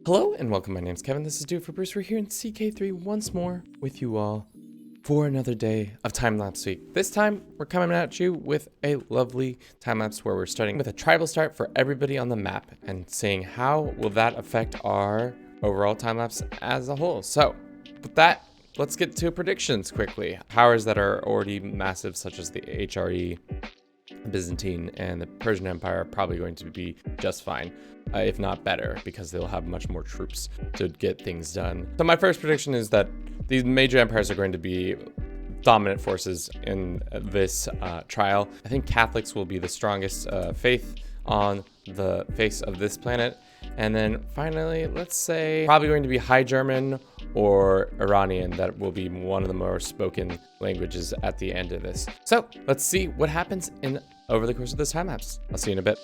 Hello and welcome, my name's Kevin, this is Dude for Bruce. We're here in CK3 once more with you all for another day of Timelapse Week. This time, we're coming at you with a lovely time-lapse where we're starting with a tribal start for everybody on the map and seeing how will that affect our overall time-lapse as a whole. So, with that, let's get to predictions quickly. Powers that are already massive, such as the HRE, Byzantine, and the Persian Empire are probably going to be just fine, if not better, because they'll have much more troops to get things done. So my first prediction is that these major empires are going to be dominant forces in this trial. I think Catholics will be the strongest faith on the face of this planet. And then finally, let's say probably going to be High German or Iranian. That will be one of the more spoken languages at the end of this. So let's see what happens over the course of this time lapse. I'll see you in a bit.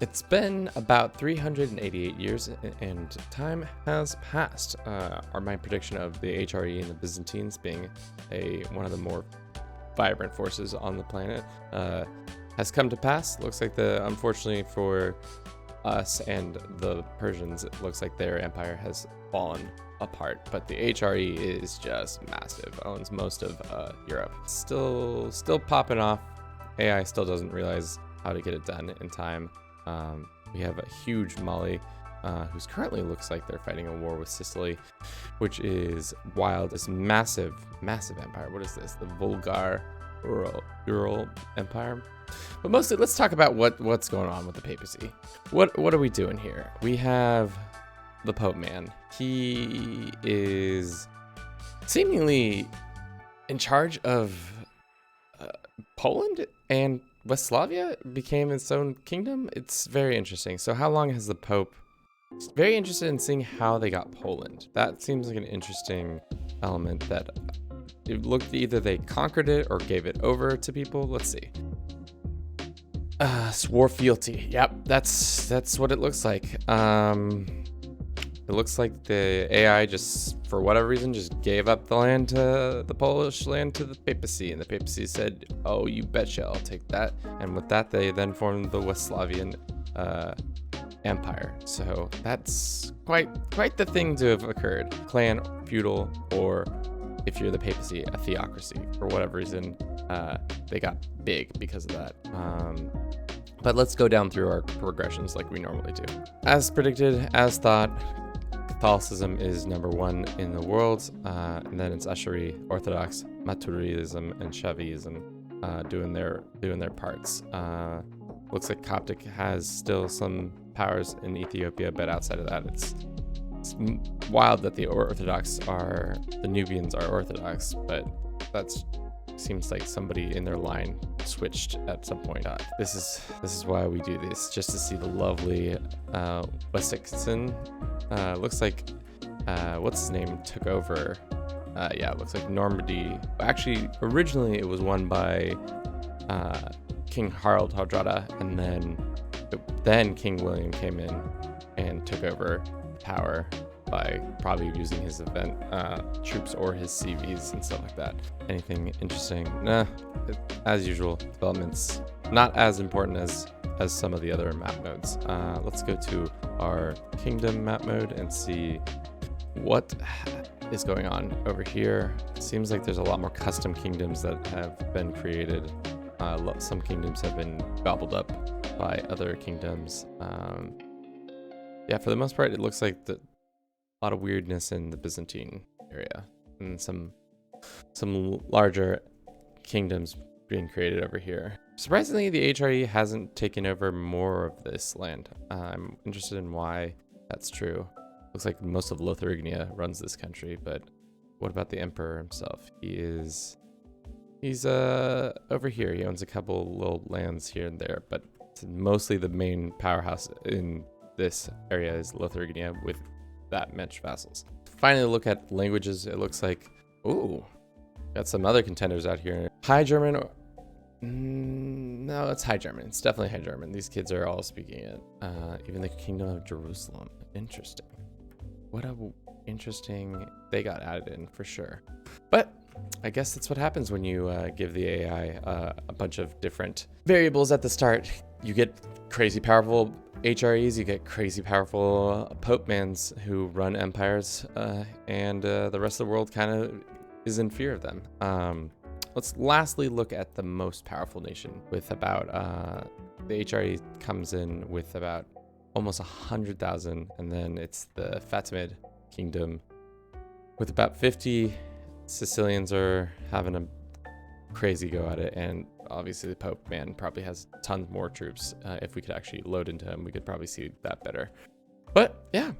It's been about 388 years and time has passed. My prediction of the HRE and the Byzantines being one of the more vibrant forces on the planet has come to pass. Looks like unfortunately for us and the Persians, it looks like their empire has fallen apart, but the HRE is just massive, owns most of Europe. Still popping off. AI still doesn't realize how to get it done in time. We have a huge Mali, who's currently looks like they're fighting a war with Sicily, which is wild. This massive empire. What is this? The Vulgar Ural Empire. But mostly, let's talk about what's going on with the papacy. What are we doing here? We have the Pope man. He is seemingly in charge of Poland, and Westphalia became its own kingdom. It's very interesting. So how long has the Pope? Very interested in seeing how they got Poland. That seems like an interesting element that it looked either they conquered it or gave it over to people. Let's see. Swore fealty. Yep, that's what it looks like. It looks like the AI just, for whatever reason, just gave up the land to the Polish land to the papacy, and the papacy said, "Oh, you betcha, I'll take that." And with that, they then formed the Westphalia empire. So that's quite the thing to have occurred. Clan, feudal, or if you're the papacy, a theocracy. For whatever reason, they got big because of that. But let's go down through our progressions like we normally do. As predicted, as thought, Catholicism is number 1 in the world, and then it's Ashari, Orthodox, Maturidism, and Shavism doing their parts. Looks like Coptic has still some powers in Ethiopia, but outside of that, it's wild that the Nubians are Orthodox, but that's seems like somebody in their line switched at some point. This is why we do this, just to see the lovely Wessexian. Looks like what's his name took over. Yeah, it looks like Normandy. Actually, originally it was won by King Harald Hardrada, and then King William came in and took over power by probably using his event troops or his CVs and stuff like that. Anything interesting? Nah, as usual, developments not as important as some of the other map modes. Let's go to our kingdom map mode and see what is going on over here. It seems like there's a lot more custom kingdoms that have been created. Some kingdoms have been gobbled up by other kingdoms. Yeah, for the most part, it looks like a lot of weirdness in the Byzantine area, and some larger kingdoms being created over here. Surprisingly, the HRE hasn't taken over more of this land. I'm interested in why that's true. Looks like most of Lotharingia runs this country, but what about the emperor himself? He's over here. He owns a couple little lands here and there, but mostly the main powerhouse in this area is Lotharingia with that much vassals. Finally, look at languages. It looks like, ooh, got some other contenders out here. High German. No, it's High German. It's definitely High German. These kids are all speaking it. Even the Kingdom of Jerusalem. Interesting. What a interesting. They got added in for sure. But I guess that's what happens when you give the AI a bunch of different variables at the start. You get crazy powerful HREs, you get crazy powerful Pope mans who run empires, and the rest of the world kind of is in fear of them. Let's lastly look at the most powerful nation with about, the HRE comes in with about almost 100,000, and then it's the Fatimid kingdom with about 50. Sicilians are having a crazy go at it, and obviously the Pope man probably has tons more troops. If we could actually load into him, we could probably see that better. But yeah,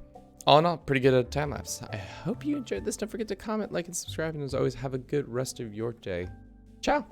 all in all, pretty good at time lapse. I hope you enjoyed this. Don't forget to comment, like, and subscribe, and as always, have a good rest of your day. Ciao.